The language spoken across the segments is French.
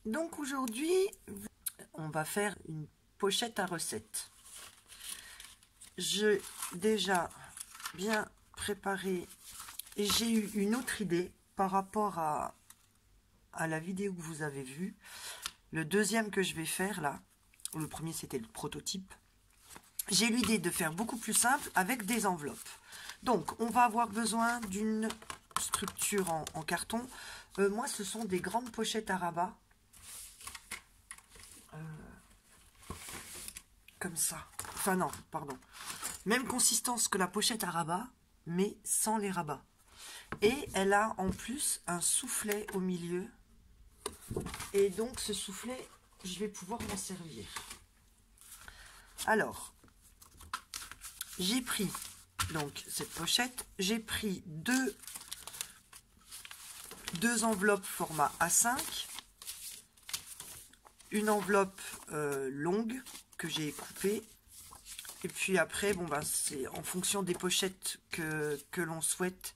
Donc aujourd'hui, on va faire une pochette à recettes. J'ai déjà bien préparé et j'ai eu une autre idée par rapport à la vidéo que vous avez vue. Le deuxième que je vais faire là, le premier c'était le prototype. J'ai eu l'idée de faire beaucoup plus simple avec des enveloppes. Donc on va avoir besoin d'une structure en carton. Moi ce sont des grandes pochettes à rabat. Comme ça. Enfin non, pardon. Même consistance que la pochette à rabat, mais sans les rabats. Et elle a en plus un soufflet au milieu. Et donc ce soufflet, je vais pouvoir m'en servir. Alors, j'ai pris donc cette pochette. J'ai pris deux enveloppes format A5. Une enveloppe longue que j'ai coupée. Et puis après, bon ben c'est en fonction des pochettes que l'on souhaite.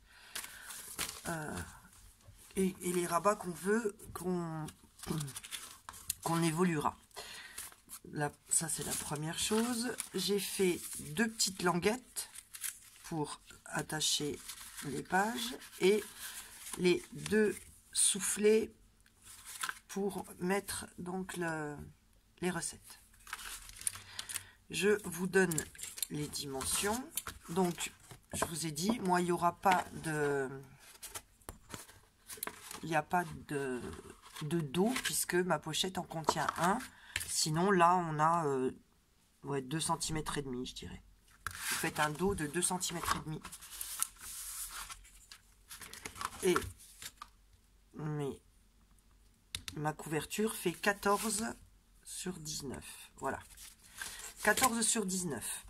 Et les rabats qu'on veut, qu'on évoluera. Là, ça c'est la première chose. J'ai fait deux petites languettes pour attacher les pages et les deux soufflets pour mettre donc les recettes. Je vous donne les dimensions. Donc je vous ai dit, moi il n'y aura pas de... Il n'y a pas de dos puisque ma pochette en contient un. Sinon là on a 2 cm et demi, je dirais. Vous faites un dos de 2 cm et demi. Et ma couverture fait 14 sur 19. Voilà. 14 sur 19.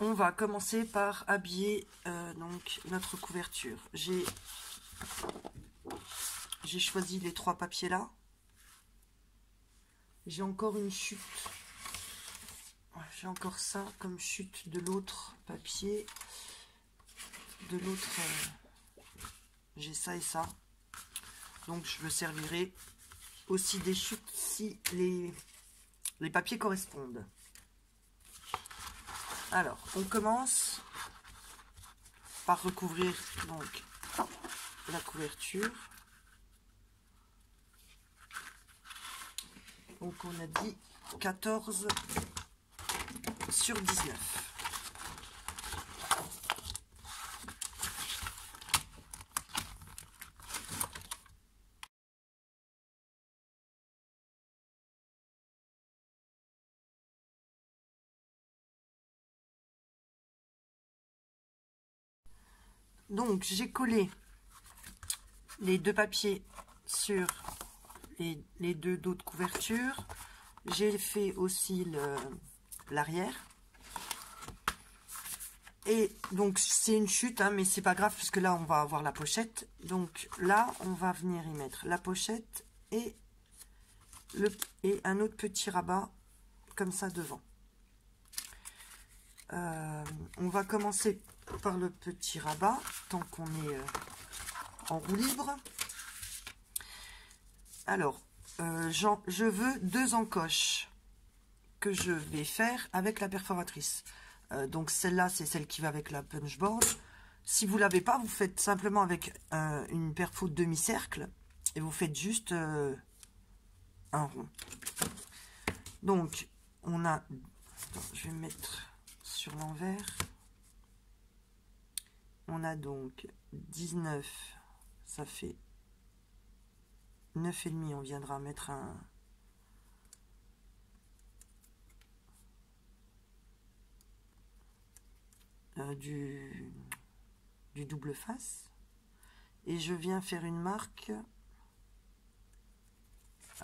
On va commencer par habiller donc notre couverture. J'ai choisi les 3 papiers là. J'ai encore une chute. J'ai encore ça comme chute de l'autre papier. De l'autre, j'ai ça et ça. Donc je me servirai aussi des chutes si les papiers correspondent. Alors, on commence par recouvrir donc la couverture. Donc on a dit 14 sur 19. Donc j'ai collé les deux papiers sur les deux dos de couverture. J'ai fait aussi l'arrière. Et donc c'est une chute, hein, mais c'est pas grave puisque là on va avoir la pochette. Donc là on va venir y mettre la pochette et un autre petit rabat comme ça devant. On va commencer par le petit rabat tant qu'on est en roue libre. Alors je veux 2 encoches que je vais faire avec la perforatrice. Donc celle-là, c'est celle qui va avec la punchboard. Si vous l'avez pas, vous faites simplement avec une perfo de demi-cercle et vous faites juste un rond. Donc on a, attends, je vais me mettre sur l'envers. On a donc 19, ça fait 9,5. On viendra mettre du double face et je viens faire une marque,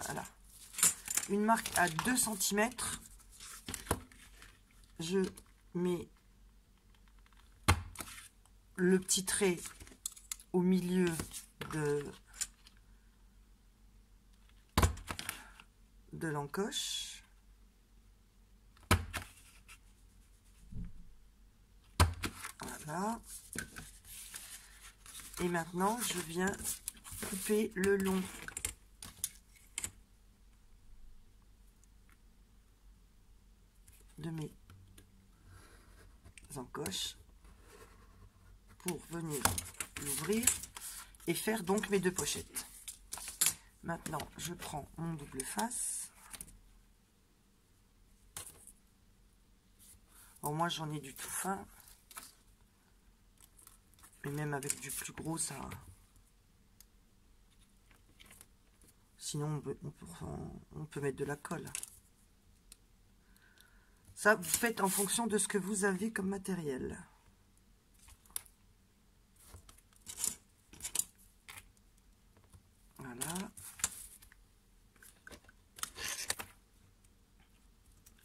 voilà, une marque à 2 cm. Je mets le petit trait au milieu de l'encoche. Voilà. Et maintenant, je viens couper le long de mes encoches pour venir l'ouvrir et faire donc mes 2 pochettes. Maintenant, je prends mon double face. Bon, moi, j'en ai du tout fin. Et même avec du plus gros, ça... Sinon, on peut mettre de la colle. Ça, vous faites en fonction de ce que vous avez comme matériel. Voilà.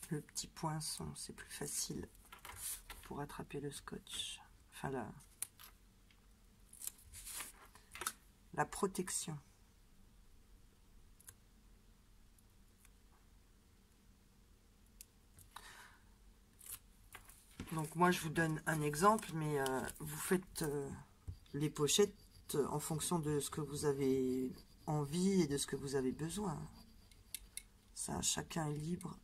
Le petit poinçon, c'est plus facile pour attraper le scotch. Enfin, la protection. Donc moi je vous donne un exemple, mais vous faites les pochettes en fonction de ce que vous avez envie et de ce que vous avez besoin. Ça, chacun est libre.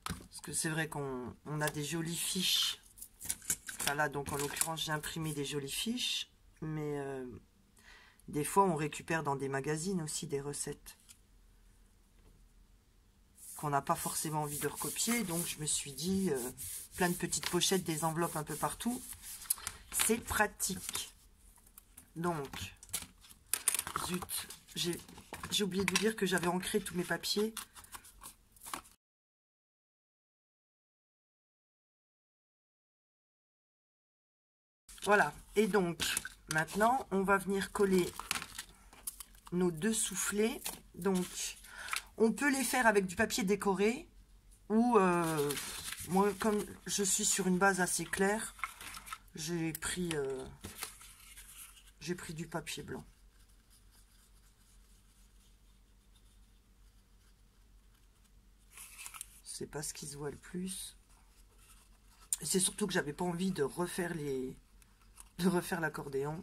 Parce que c'est vrai qu'on a des jolies fiches. Enfin là, donc en l'occurrence, j'ai imprimé des jolies fiches, mais des fois on récupère dans des magazines aussi des recettes qu'on n'a pas forcément envie de recopier. Donc je me suis dit, plein de petites pochettes, des enveloppes un peu partout, c'est pratique. Donc, zut, j'ai oublié de vous dire que j'avais ancré tous mes papiers. Voilà, et donc maintenant on va venir coller nos 2 soufflets. Donc on peut les faire avec du papier décoré ou moi, comme je suis sur une base assez claire, j'ai pris du papier blanc. C'est pas ce qui se voit le plus. Et c'est surtout que j'avais pas envie de refaire l'accordéon,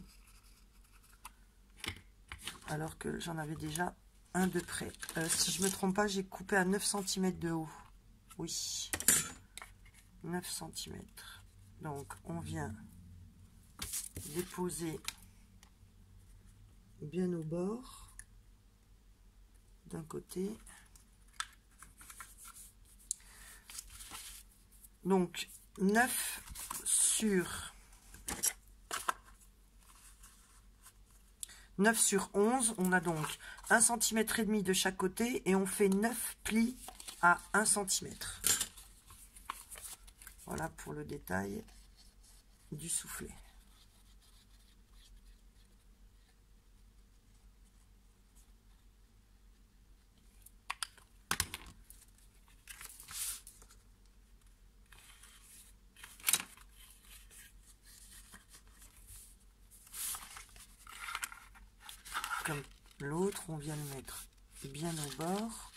alors que j'en avais déjà un de près. Si je me trompe pas, j'ai coupé à 9 cm de haut. Oui, 9 cm. Donc on vient déposer bien au bord d'un côté. Donc 9 sur 11, on a donc 1,5 cm de chaque côté et on fait 9 plis à 1 cm. Voilà pour le détail. du soufflet. Comme l'autre, on vient le mettre bien au bord.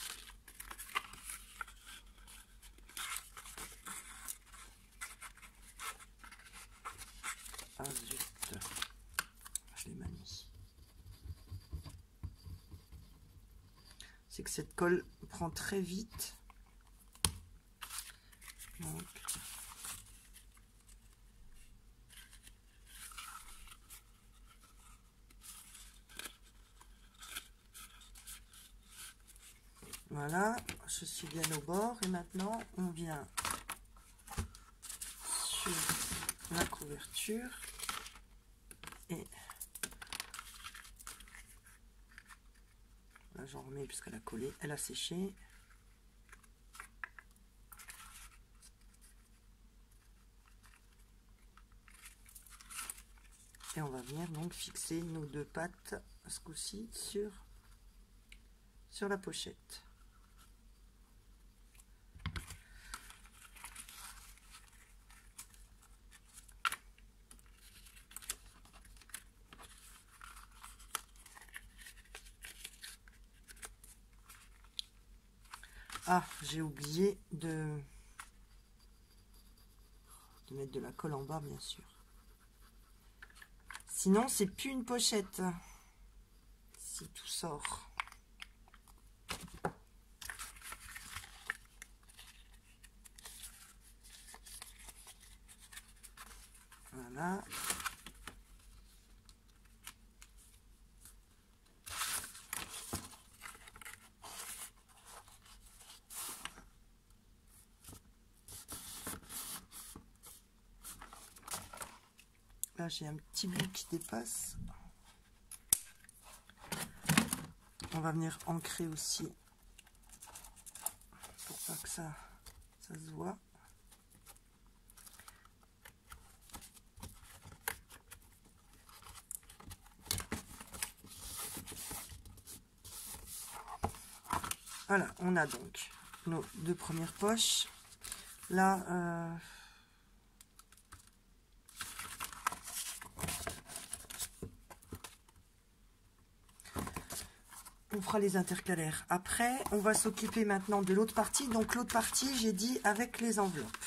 Ah zut, je l'ai mal mis. C'est que cette colle prend très vite. Donc, voilà, je suis bien au bord et maintenant on vient sur la couverture et là j'en remets puisqu'elle a collé, elle a séché. Et on va venir donc fixer nos deux pattes ce coup-ci sur la pochette. Ah, j'ai oublié de mettre de la colle en bas, bien sûr. Sinon, c'est plus une pochette. Si tout sort. Voilà. Là, j'ai un petit bout qui dépasse. On va venir ancrer aussi pour pas que ça se voit. Voilà, on a donc nos deux premières poches. Là, on fera les intercalaires. Après, on va s'occuper maintenant de l'autre partie. Donc l'autre partie, j'ai dit avec les enveloppes.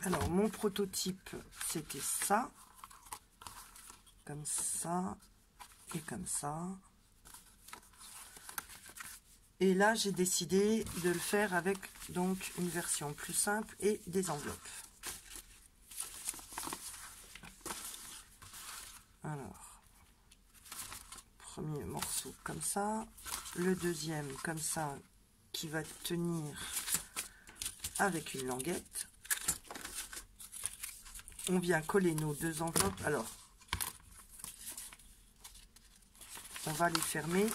Alors, mon prototype, c'était ça. Comme ça. Et comme ça. Et là, j'ai décidé de le faire avec donc une version plus simple et des enveloppes. Alors, premier morceau comme ça, le deuxième comme ça, qui va tenir avec une languette. On vient coller nos deux enveloppes. Alors, on va les fermer.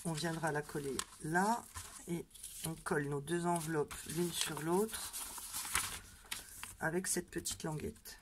On viendra la coller là et on colle nos deux enveloppes l'une sur l'autre avec cette petite languette.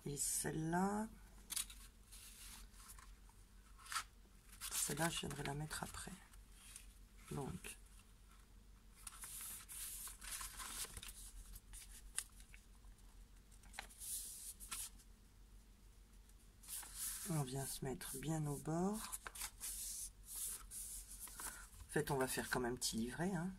Et celle-là, je viendrai la mettre après. Donc, on vient se mettre bien au bord. En fait, on va faire comme un petit livret, hein.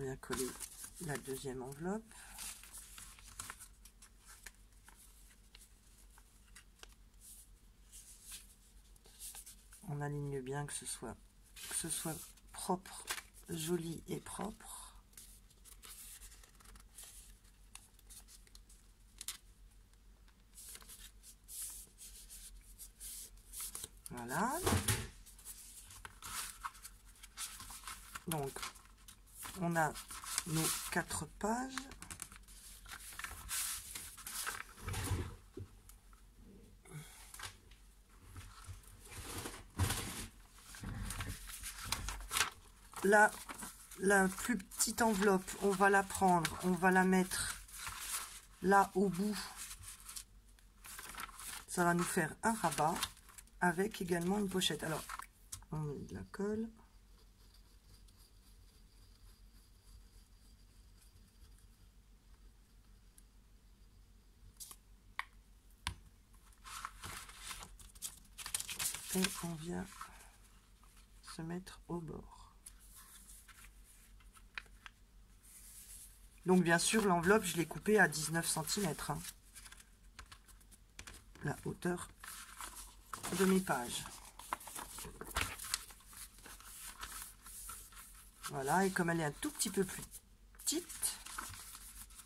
vient coller la deuxième enveloppe. On aligne bien que ce soit propre, joli et propre. Voilà. Donc, on a nos 4 pages. Là, la plus petite enveloppe, on va la prendre, on va la mettre là au bout. Ça va nous faire un rabat avec également une pochette. Alors, on met de la colle. Et on vient se mettre au bord. Donc bien sûr l'enveloppe je l'ai coupée à 19 cm, hein, la hauteur de mes pages. Voilà, et comme elle est un tout petit peu plus petite,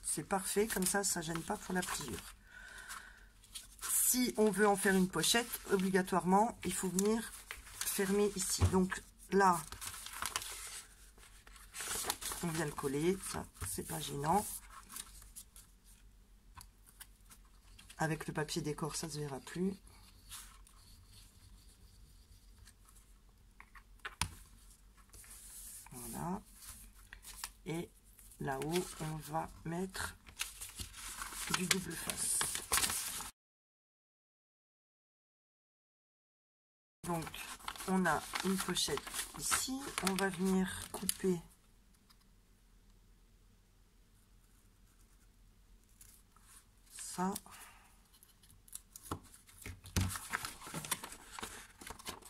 c'est parfait, comme ça ça gêne pas pour la pliure. Si on veut en faire une pochette, obligatoirement il faut venir fermer ici. Donc là on vient le coller, ça c'est pas gênant. Avec le papier décor ça se verra plus. Voilà. Et là-haut on va mettre du double face. Donc on a une pochette ici, on va venir couper ça.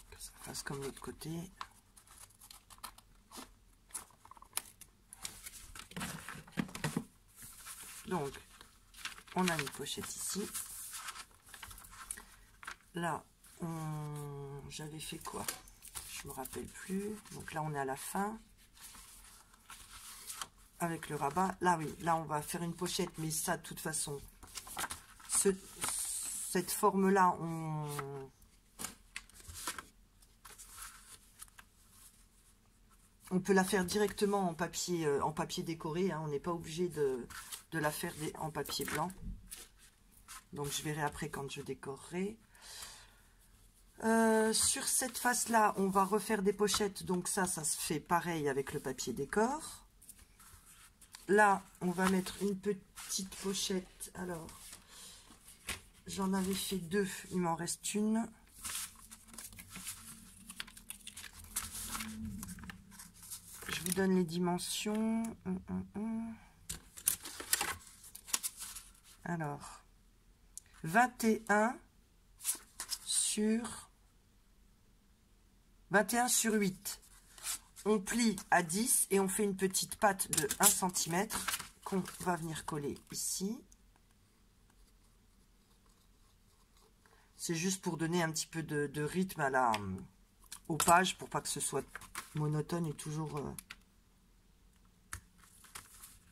Que ça fasse comme l'autre côté. Donc on a une pochette ici. Là j'avais fait quoi? Je me rappelle plus. Donc là on est à la fin. Avec le rabat. Là oui, là on va faire une pochette, mais ça de toute façon. Cette forme là on peut la faire directement en papier décoré, hein. On n'est pas obligé de la faire en papier blanc. Donc je verrai après quand je décorerai. Sur cette face là on va refaire des pochettes, donc ça se fait pareil avec le papier décor. Là on va mettre une petite pochette. Alors j'en avais fait 2, il m'en reste une. Je vous donne les dimensions. Alors 21 sur 8. On plie à 10 et on fait une petite patte de 1 cm qu'on va venir coller ici. C'est juste pour donner un petit peu de rythme aux pages, pour pas que ce soit monotone et toujours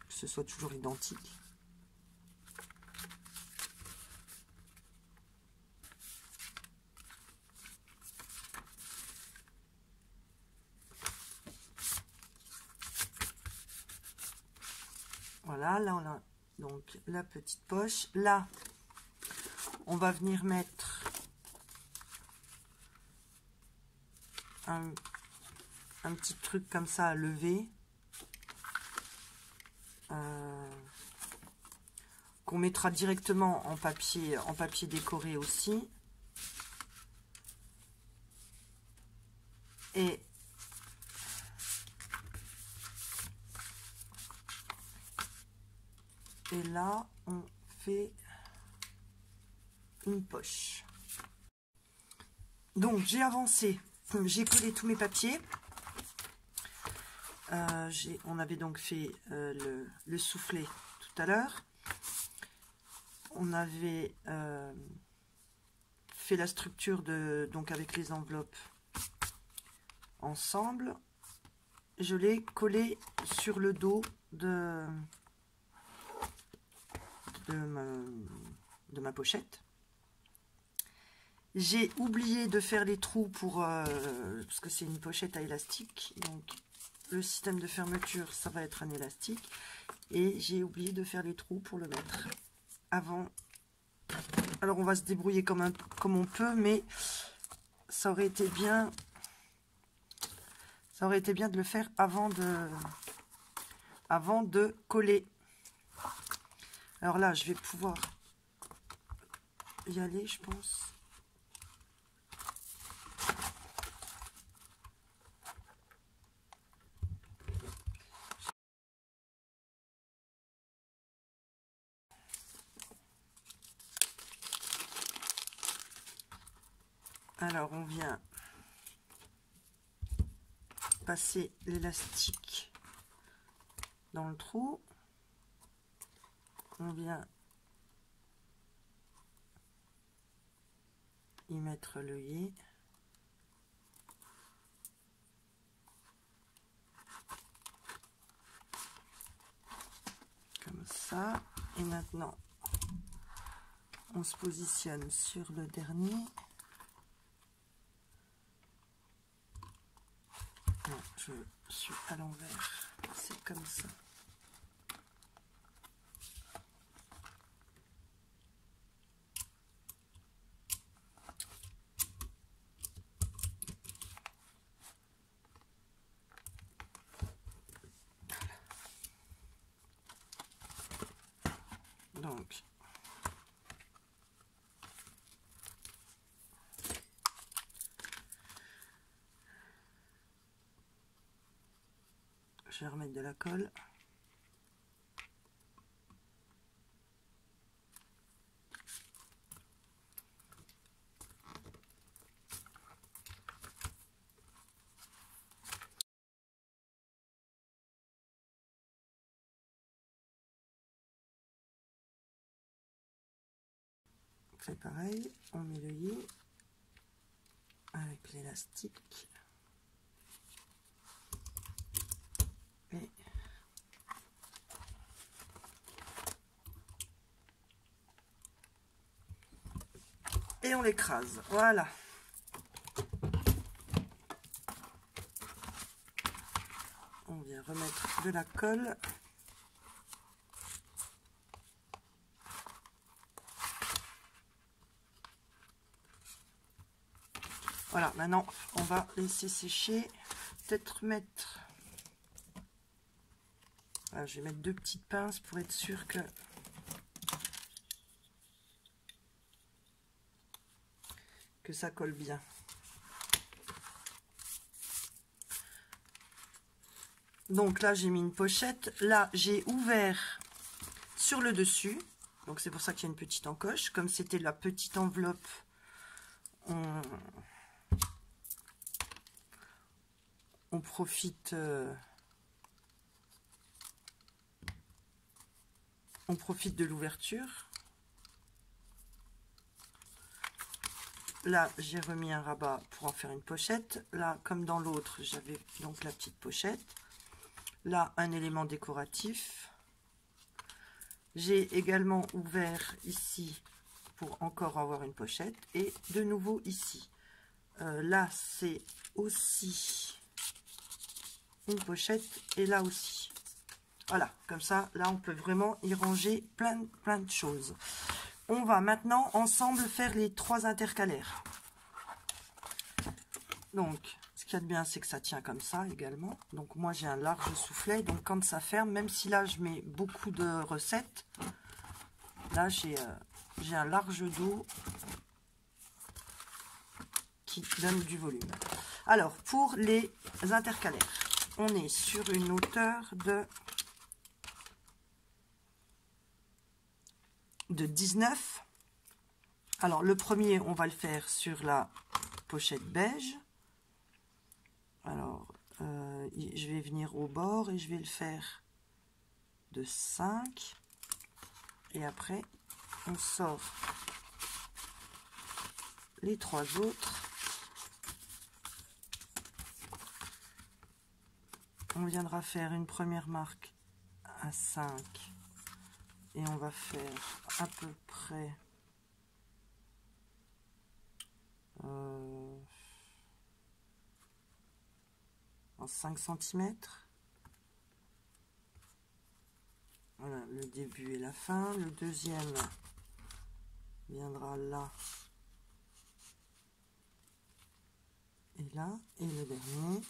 que ce soit toujours identique. Voilà, là on a donc la petite poche. Là, on va venir mettre un petit truc comme ça à lever. Qu'on mettra directement en papier décoré aussi. Et là, on fait une poche. Donc, j'ai avancé. J'ai collé tous mes papiers. on avait donc fait le soufflet tout à l'heure. On avait fait la structure donc avec les enveloppes ensemble. Je l'ai collé sur le dos de ma pochette. J'ai oublié de faire les trous parce que c'est une pochette à élastique, donc le système de fermeture ça va être un élastique, et j'ai oublié de faire les trous pour le mettre avant. Alors on va se débrouiller comme on peut, mais ça aurait été bien de le faire avant de coller. Alors là je vais pouvoir y aller, je pense. Alors on vient passer l'élastique dans le trou, on vient y mettre l'œillet, comme ça, et maintenant on se positionne sur le dernier. Non, je suis à l'envers, c'est comme ça. Donc je vais remettre de la colle. C'est pareil, on met l'œillet avec l'élastique. Et on l'écrase, voilà. On vient remettre de la colle. Voilà, maintenant on va laisser sécher. Peut-être mettre... Voilà, je vais mettre 2 petites pinces pour être sûr que ça colle bien. Donc là j'ai mis une pochette, là j'ai ouvert sur le dessus, donc c'est pour ça qu'il y a une petite encoche. Comme c'était la petite enveloppe, on profite de l'ouverture. Là j'ai remis un rabat pour en faire une pochette. Là comme dans l'autre j'avais donc la petite pochette. Là un élément décoratif. J'ai également ouvert ici pour encore avoir une pochette, et de nouveau ici. Là c'est aussi une pochette, et là aussi. Voilà, comme ça là on peut vraiment y ranger plein de choses. On va maintenant ensemble faire les 3 intercalaires. Donc ce qu'il y a de bien c'est que ça tient comme ça également. Donc moi j'ai un large soufflet, donc quand ça ferme, même si là je mets beaucoup de recettes, là j'ai un large dos qui donne du volume. Alors pour les intercalaires, on est sur une hauteur de 19. Alors le premier on va le faire sur la pochette beige. Alors je vais venir au bord et je vais le faire de 5. Et après, on sort les 3 autres. On viendra faire une première marque à 5. Et on va faire à peu près en 5 cm. Voilà, le début et la fin. Le deuxième viendra là et là. Et le dernier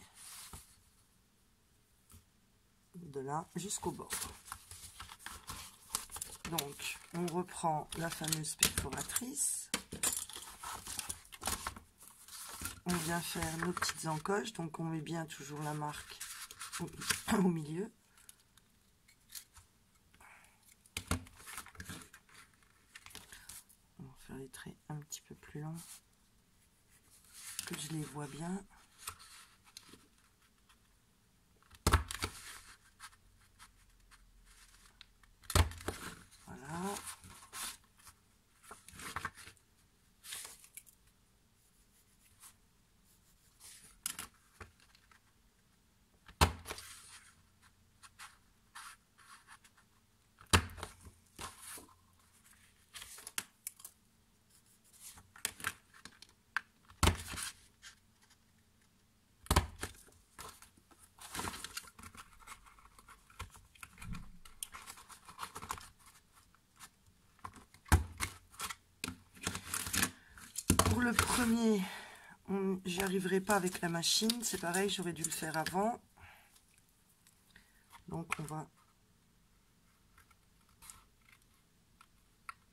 de là jusqu'au bord. Donc, on reprend la fameuse perforatrice. On vient faire nos petites encoches. Donc, on met bien toujours la marque au milieu. On va faire les traits un petit peu plus longs, que je les vois bien. Voilà. Pour le premier, j'y arriverai pas avec la machine, c'est pareil, j'aurais dû le faire avant. Donc on va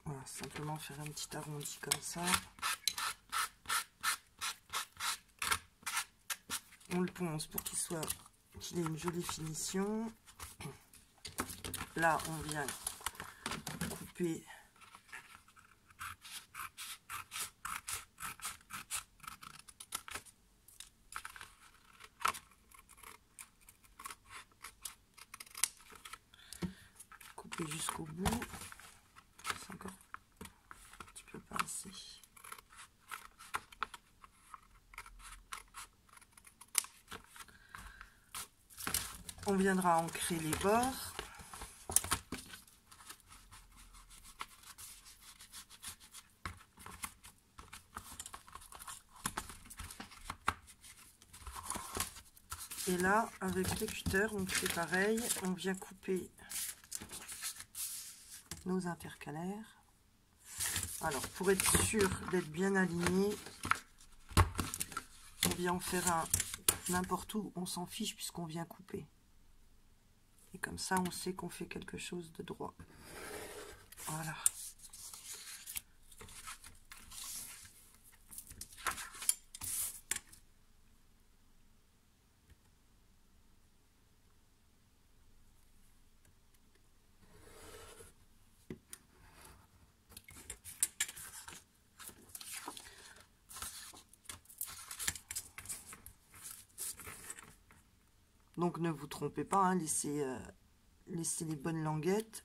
voilà, simplement faire un petit arrondi comme ça. On le ponce pour qu'il ait une jolie finition. Là, on vient couper jusqu'au bout. C'est encore un petit peu pas assez. On viendra ancrer les bords. Et là, avec le cutter, on fait pareil. On vient couper nos intercalaires. Alors, pour être sûr d'être bien aligné, on vient en faire un n'importe où, on s'en fiche puisqu'on vient couper. Et comme ça, on sait qu'on fait quelque chose de droit. Voilà. Donc ne vous trompez pas, hein, laissez les bonnes languettes.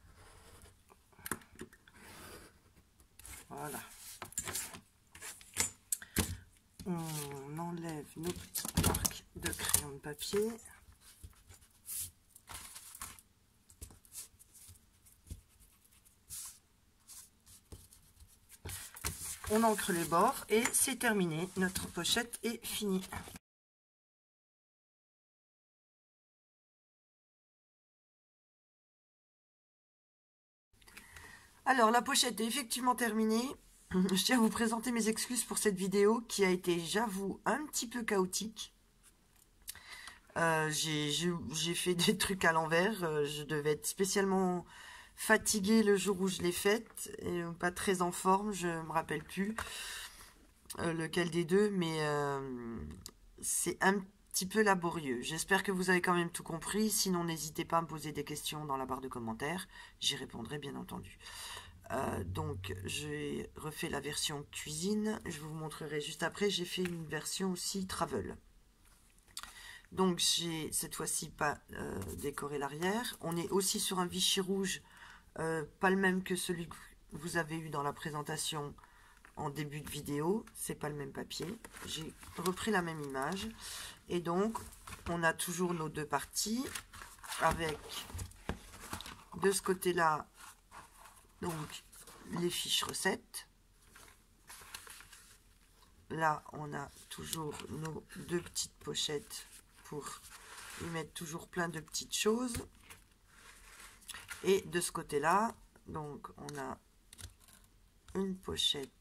Voilà. On enlève nos petites marques de crayon de papier. On encre les bords et c'est terminé. Notre pochette est finie. Alors, la pochette est effectivement terminée. Je tiens à vous présenter mes excuses pour cette vidéo qui a été, j'avoue, un petit peu chaotique. J'ai fait des trucs à l'envers. Je devais être spécialement fatiguée le jour où je l'ai faite et pas très en forme. Je me rappelle plus lequel des deux, mais c'est un petit peu laborieux. J'espère que vous avez quand même tout compris. Sinon, n'hésitez pas à me poser des questions dans la barre de commentaires. J'y répondrai bien entendu. Donc, j'ai refait la version cuisine. Je vous montrerai juste après. J'ai fait une version aussi travel. Donc j'ai cette fois-ci pas décoré l'arrière. On est aussi sur un Vichy rouge, pas le même que celui que vous avez eu dans la présentation en début de vidéo. C'est pas le même papier. J'ai repris la même image. Et donc on a toujours nos deux parties avec de ce côté-là donc les fiches recettes. Là, on a toujours nos deux petites pochettes pour y mettre toujours plein de petites choses. Et de ce côté-là, donc on a une pochette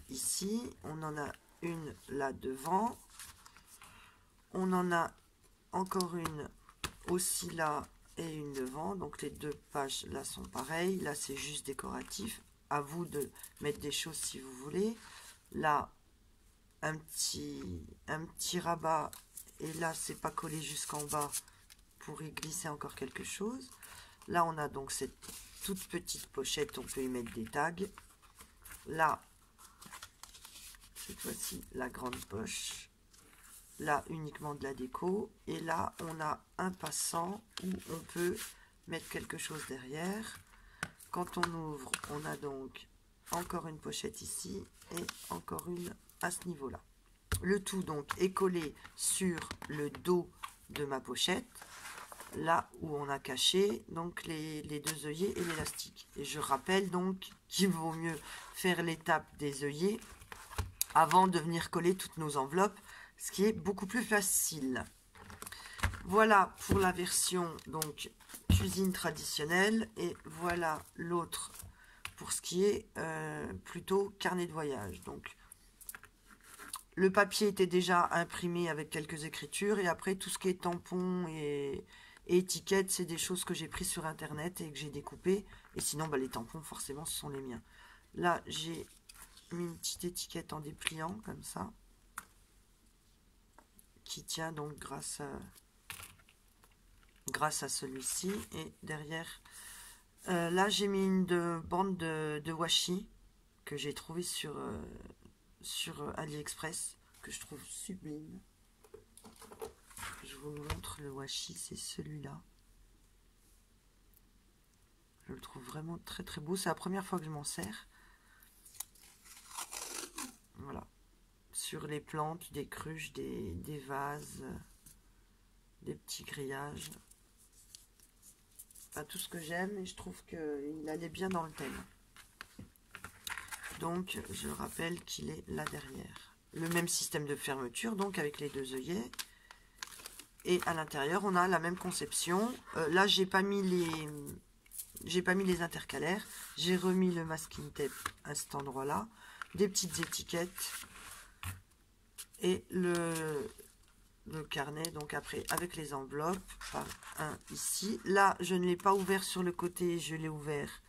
ici. On en a une là devant. On en a encore une aussi là et une devant. Donc les deux pages là sont pareilles. Là, c'est juste décoratif. À vous de mettre des choses si vous voulez. Là, un petit rabat, et là c'est pas collé jusqu'en bas pour y glisser encore quelque chose. Là on a donc cette toute petite pochette, on peut y mettre des tags. Là cette fois-ci la grande poche, là uniquement de la déco, et là on a un passant où on peut mettre quelque chose derrière. Quand on ouvre, on a donc encore une pochette ici et encore une à ce niveau-là. Le tout donc est collé sur le dos de ma pochette, là où on a caché donc les deux œillets et l'élastique. Et je rappelle donc qu'il vaut mieux faire l'étape des œillets avant de venir coller toutes nos enveloppes, ce qui est beaucoup plus facile. Voilà pour la version donc cuisine traditionnelle, et voilà l'autre pour ce qui est plutôt carnet de voyage. Donc le papier était déjà imprimé avec quelques écritures, et après tout ce qui est tampons et étiquettes, c'est des choses que j'ai prises sur internet et que j'ai découpées. Et sinon les tampons forcément ce sont les miens. Là j'ai mis une petite étiquette en dépliant comme ça, qui tient donc grâce à celui-ci. Et derrière, là j'ai mis une bande de washi que j'ai trouvé sur AliExpress, que je trouve sublime. Je vous montre le washi, c'est celui-là. Je le trouve vraiment très très beau. C'est la première fois que je m'en sers. Voilà. Sur les plantes, des cruches, des vases, des petits grillages. Pas tout ce que j'aime, et je trouve qu'il allait bien dans le thème. Donc je rappelle qu'il est là derrière. Le même système de fermeture, donc avec les deux œillets. Et à l'intérieur, on a la même conception. Là, j'ai pas mis les intercalaires. J'ai remis le masking tape à cet endroit-là. Des petites étiquettes. Et le carnet, donc après, avec les enveloppes. Par un ici. Là, je ne l'ai pas ouvert sur le côté, je l'ai ouvert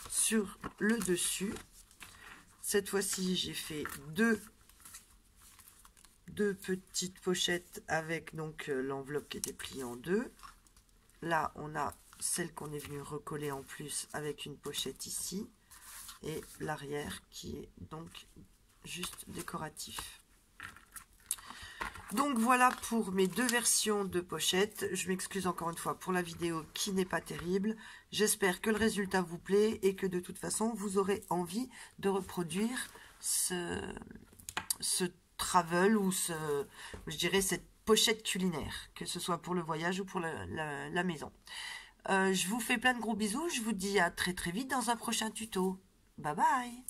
sur le dessus. Cette fois-ci, j'ai fait deux petites pochettes avec donc l'enveloppe qui était pliée en deux. Là, on a celle qu'on est venu recoller en plus avec une pochette ici, et l'arrière qui est donc juste décoratif. Donc voilà pour mes deux versions de pochettes. Je m'excuse encore une fois pour la vidéo qui n'est pas terrible. J'espère que le résultat vous plaît et que de toute façon vous aurez envie de reproduire ce travel, ou je dirais cette pochette culinaire, que ce soit pour le voyage ou pour la maison. Je vous fais plein de gros bisous. Je vous dis à très très vite dans un prochain tuto. Bye bye.